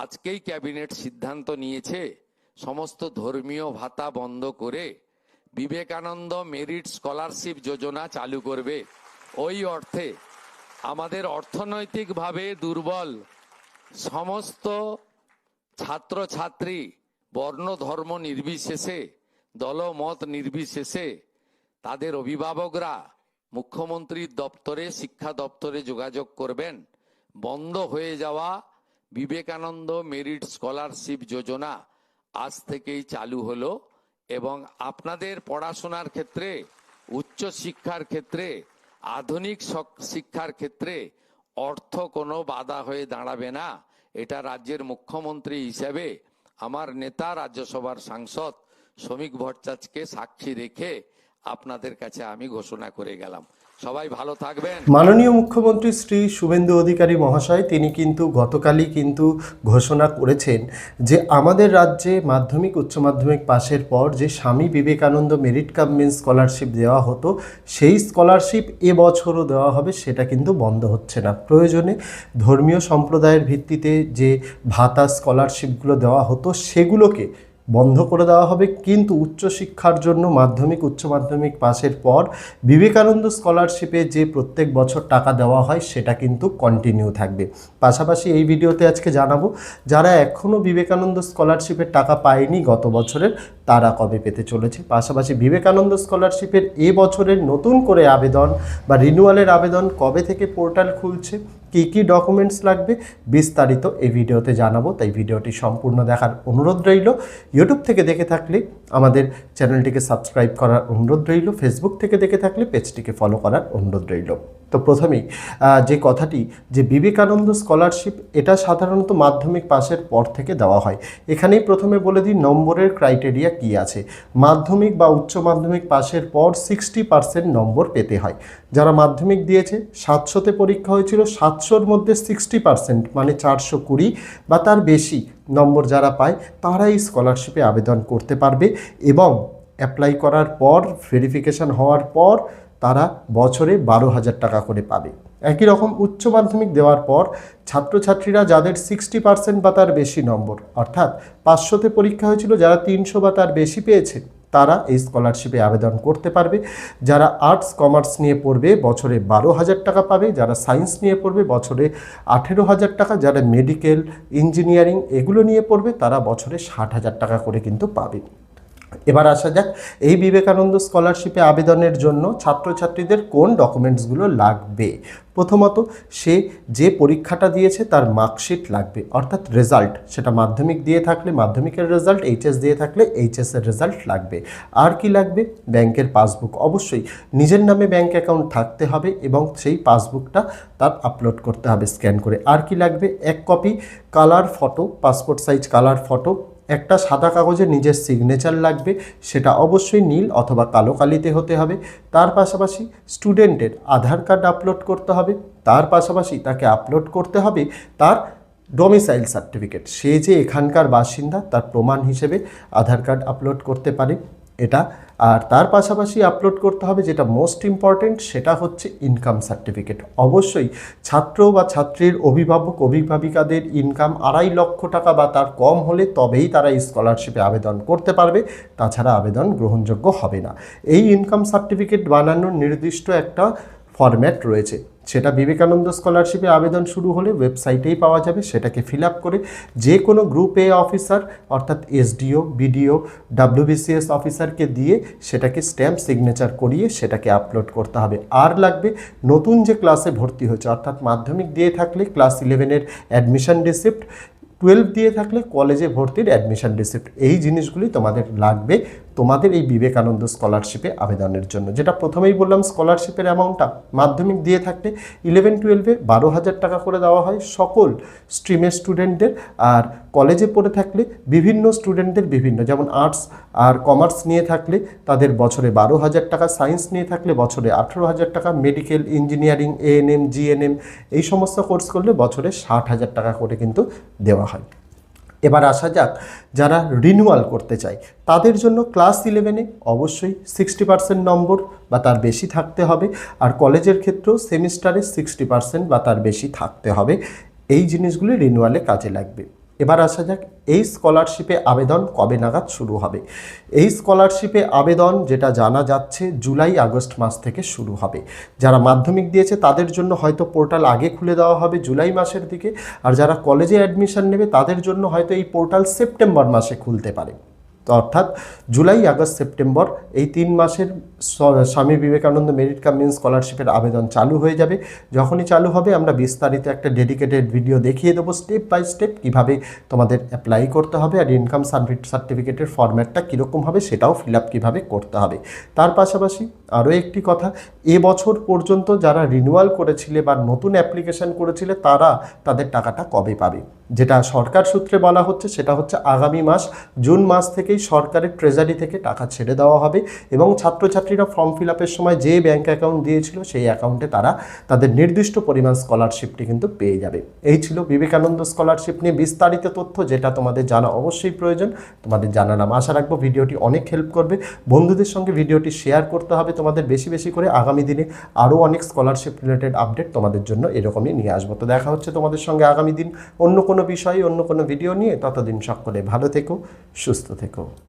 আজকেই ক্যাবিনেট সিদ্ধান্ত নিয়েছে সমস্ত ধর্মীয় ভাতা বন্ধ করে বিবেকানন্দ মেরিট স্কলারশিপ যোজনা চালু করবে। ওই অর্থে আমাদের অর্থনৈতিকভাবে দুর্বল সমস্ত ছাত্রছাত্রী বর্ণ ধর্ম নির্বিশেষে দলমত নির্বিশেষে তাদের অভিভাবকরা মুখ্যমন্ত্রীর দপ্তরে শিক্ষা দপ্তরে যোগাযোগ করবেন। বন্ধ হয়ে যাওয়া বিবেকানন্দ মেরিট স্কলারশিপ যোজনা আজ থেকেই চালু হলো এবং আপনাদের পড়াশোনার ক্ষেত্রে উচ্চ শিক্ষার ক্ষেত্রে আধুনিক শিক্ষার ক্ষেত্রে অর্থ কোনো বাধা হয়ে দাঁড়াবে না। এটা রাজ্যের মুখ্যমন্ত্রী হিসেবে আমার নেতা রাজ্যসভার সাংসদ শ্রমিক ভট্টাচার্যকে সাক্ষী রেখে আপনাদের কাছে আমি ঘোষণা করে গেলাম। সবাই ভালো থাকবেন। মাননীয় মুখ্যমন্ত্রী শ্রী শুভেন্দু অধিকারী মহাশয় তিনি কিন্তু গতকালই কিন্তু ঘোষণা করেছেন যে আমাদের রাজ্যে মাধ্যমিক উচ্চ মাধ্যমিক পাশের পর যে Swami Vivekananda merit cum means scholarship দেওয়া হতো সেই স্কলারশিপ এবছরও দেওয়া হবে, সেটা কিন্তু বন্ধ হচ্ছে না। প্রয়োজনে ধর্মীয় সম্প্রদায়ের ভিত্তিতে যে ভাতা স্কলারশিপগুলো দেওয়া হতো সেগুলোকে বন্ধ করে দেওয়া হবে, কিন্তু উচ্চশিক্ষার জন্য মাধ্যমিক উচ্চ মাধ্যমিক পাশের পর বিবেকানন্দ স্কলারশিপে যে প্রত্যেক বছর টাকা দেওয়া হয় সেটা কিন্তু কন্টিনিউ থাকবে। পাশাপাশি এই ভিডিওতে আজকে জানাবো যারা এখনও বিবেকানন্দ স্কলারশিপের টাকা পায়নি গত বছরের তারা কবে পেতে চলেছে। পাশাপাশি বিবেকানন্দ স্কলারশিপের এ বছরের নতুন করে আবেদন বা রিনিউয়ালের আবেদন কবে থেকে পোর্টাল খুলছে, কী কী ডকুমেন্টস লাগবে বিস্তারিত এই ভিডিওতে জানাবো। তাই ভিডিওটি সম্পূর্ণ দেখার অনুরোধ রইল। ইউটিউব থেকে দেখে থাকলে আমাদের চ্যানেলটিকে সাবস্ক্রাইব করার অনুরোধ রইল, ফেসবুক থেকে দেখে থাকলে পেজটিকে ফলো করার অনুরোধ রইল। তো প্রথমেই যে কথাটি যে বিবেকানন্দ স্কলারশিপ এটা সাধারণত মাধ্যমিক পাশের পর থেকে দেওয়া হয়। এখানেই প্রথমে বলে দিই নম্বরের ক্রাইটেরিয়া কী আছে। মাধ্যমিক বা উচ্চ মাধ্যমিক পাশের পর 60% নম্বর পেতে হয়। যারা মাধ্যমিক দিয়েছে 700তে পরীক্ষা হয়েছিল, 700-র মধ্যে 60% মানে 420 বা তার বেশি নম্বর যারা পায় তারা এই স্কলারশিপে আবেদন করতে পারবে এবং অ্যাপ্লাই করার পর ভেরিফিকেশান হওয়ার পর তারা বছরে 12,000 টাকা করে পাবে। একই রকম উচ্চ মাধ্যমিক দেওয়ার পর ছাত্রছাত্রীরা যাদের 60% বা তার বেশি নম্বর, অর্থাৎ 500তে পরীক্ষা হয়েছিল, যারা 300 বা তার বেশি পেয়েছে তারা এই স্কলারশিপে আবেদন করতে পারবে। যারা আর্টস কমার্স নিয়ে পড়বে বছরে 12,000 টাকা পাবে, যারা সায়েন্স নিয়ে পড়বে বছরে 18,000 টাকা, যারা মেডিকেল ইঞ্জিনিয়ারিং এগুলো নিয়ে পড়বে তারা বছরে 60,000 টাকা করে কিন্তু পাবে। এবার আসা যাক এই বিবেকানন্দ স্কলারশিপে আবেদনের জন্য ছাত্রছাত্রীদের কোন ডকুমেন্টসগুলো লাগবে। প্রথমত সে যে পরীক্ষাটা দিয়েছে তার মার্কশিট লাগবে, অর্থাৎ রেজাল্ট, সেটা মাধ্যমিক দিয়ে থাকলে মাধ্যমিকের রেজাল্ট, এইচএস দিয়ে থাকলে এইচএসের রেজাল্ট লাগবে। আর কি লাগবে? ব্যাংকের পাসবুক, অবশ্যই নিজের নামে ব্যাংক অ্যাকাউন্ট থাকতে হবে এবং সেই পাসবুকটা তার আপলোড করতে হবে স্ক্যান করে। আর কি লাগবে? 1 copy colour photo, passport size colour photo, একটা সাদা কাগজে নিজের সিগনেচার লাগবে, সেটা অবশ্যই নীল অথবা কালো কালিতে হতে হবে। তার পাশাপাশি স্টুডেন্টের আধার কার্ড আপলোড করতে হবে। তার পাশাপাশি তাকে আপলোড করতে হবে তার ডোমিসাইল সার্টিফিকেট, সে যে এখানকার বাসিন্দা তার প্রমাণ হিসেবে আধার কার্ড আপলোড করতে পারে এটা। আর তার পাশাপাশি আপলোড করতে হবে যেটা মোস্ট ইম্পর্টেন্ট, সেটা হচ্ছে ইনকাম সার্টিফিকেট। অবশ্যই ছাত্র বা ছাত্রীর অভিভাবক অভিভাবিকাদের ইনকাম 2.5 লক্ষ টাকা বা তার কম হলে তবেই তারা এই স্কলারশিপে আবেদন করতে পারবে, তাছাড়া আবেদন গ্রহণযোগ্য হবে না। এই ইনকাম সার্টিফিকেট বানানোর নির্দিষ্ট একটা ফরম্যাট রয়েছে, সেটা বিবেকানন্দ স্কলারশিপে আবেদন শুরু হলে ওয়েবসাইটেই পাওয়া যাবে। সেটাকে ফিল আপ করে যে কোনো গ্রুপ এ অফিসার অর্থাৎ এসডিও বিডিও ডাব্লিউবিসিএস অফিসারকে দিয়ে সেটাকে স্ট্যাম্প সিগনেচার করিয়ে সেটাকে আপলোড করতে হবে। আর লাগবে নতুন যে ক্লাসে ভর্তি হয়েছে, অর্থাৎ মাধ্যমিক দিয়ে থাকলে ক্লাস 11-এর অ্যাডমিশন রিসিপ্ট, 12 দিয়ে থাকলে কলেজে ভর্তির অ্যাডমিশন রিসিপ্ট। এই জিনিসগুলি তোমাদের লাগবে তোমাদের এই বিবেকানন্দ স্কলারশিপে আবেদনের জন্য। যেটা প্রথমেই বললাম স্কলারশিপের অ্যামাউন্টটা মাধ্যমিক দিয়ে থাকলে 11-12-এ 12,000 টাকা করে দেওয়া হয় সকল স্ট্রিমের স্টুডেন্টদের। আর কলেজে পড়ে থাকলে বিভিন্ন স্টুডেন্টদের বিভিন্ন, যেমন আর্টস আর কমার্স নিয়ে থাকলে তাদের বছরে 12,000 টাকা, সায়েন্স নিয়ে থাকলে বছরে 18,000 টাকা, মেডিকেল ইঞ্জিনিয়ারিং এএনএম জিএনএম এই সমস্ত কোর্স করলে বছরে 60,000 টাকা করে কিন্তু দেওয়া হয়। এবার আসা যাক যারা রিনিউয়াল করতে চায় তাদের জন্য ক্লাস 11-এ অবশ্যই 60% নম্বর বা তার বেশি থাকতে হবে। আর কলেজের ক্ষেত্রেও সেমিস্টারে 60% বা তার বেশি থাকতে হবে। এই জিনিসগুলি রিনিউয়ালে কাজে লাগবে। এবার আসা যাক এই স্কলারশিপে আবেদন কবে নাগাদ শুরু হবে। এই স্কলারশিপে আবেদন যেটা জানা যাচ্ছে জুলাই আগস্ট মাস থেকে শুরু হবে। যারা মাধ্যমিক দিয়েছে তাদের জন্য হয়তো পোর্টাল আগে খুলে দেওয়া হবে জুলাই মাসের দিকে, আর যারা কলেজে অ্যাডমিশন নেবে তাদের জন্য হয়তো এই পোর্টাল সেপ্টেম্বর মাসে খুলতে পারে। তো অর্থাৎ জুলাই আগস্ট সেপ্টেম্বর এই 3 মাসের Swami Vivekananda merit cum means স্কলারশিপের আবেদন চালু হয়ে যাবে। যখনই চালু হবে আমরা বিস্তারিত একটা ডেডিকেটেড ভিডিও দেখিয়ে দেবো স্টেপ বাই স্টেপ কীভাবে তোমাদের অ্যাপ্লাই করতে হবে, আর ইনকাম সার্টিফিকেটের ফরম্যাটটা কীরকম হবে সেটাও ফিল আপ কীভাবে করতে হবে। তার পাশাপাশি আরও একটি কথা, এবছর পর্যন্ত যারা রিনিউয়াল করেছিলে বা নতুন অ্যাপ্লিকেশন করেছিলে তারা তাদের টাকাটা কবে পাবে, যেটা সরকার সূত্রে বলা হচ্ছে সেটা হচ্ছে আগামী মাস জুন মাস থেকেই সরকারের ট্রেজারি থেকে টাকা ছেড়ে দেওয়া হবে এবং ছাত্রছাত্রীরা ফর্ম ফিল আপের সময় যে ব্যাঙ্ক অ্যাকাউন্ট দিয়েছিল সেই অ্যাকাউন্টে তারা তাদের নির্দিষ্ট পরিমাণ স্কলারশিপটি কিন্তু পেয়ে যাবে। এই ছিল বিবেকানন্দ স্কলারশিপ নিয়ে বিস্তারিত তথ্য, যেটা তোমাদের জানা অবশ্যই প্রয়োজন। তোমাদের জানালাম, আশা রাখবো ভিডিওটি অনেক হেল্প করবে। বন্ধুদের সঙ্গে ভিডিওটি শেয়ার করতে হবে তোমাদের বেশি বেশি করে। আগামী দিনে আরও অনেক স্কলারশিপ রিলেটেড আপডেট তোমাদের জন্য এরকমই নিয়ে আসবো। তো দেখা হচ্ছে তোমাদের সঙ্গে আগামী দিন অন্য কোনো বিষয়ে অন্য কোনো ভিডিও নিয়ে। ততদিন সকলে ভালো থেকো, সুস্থ থেকো।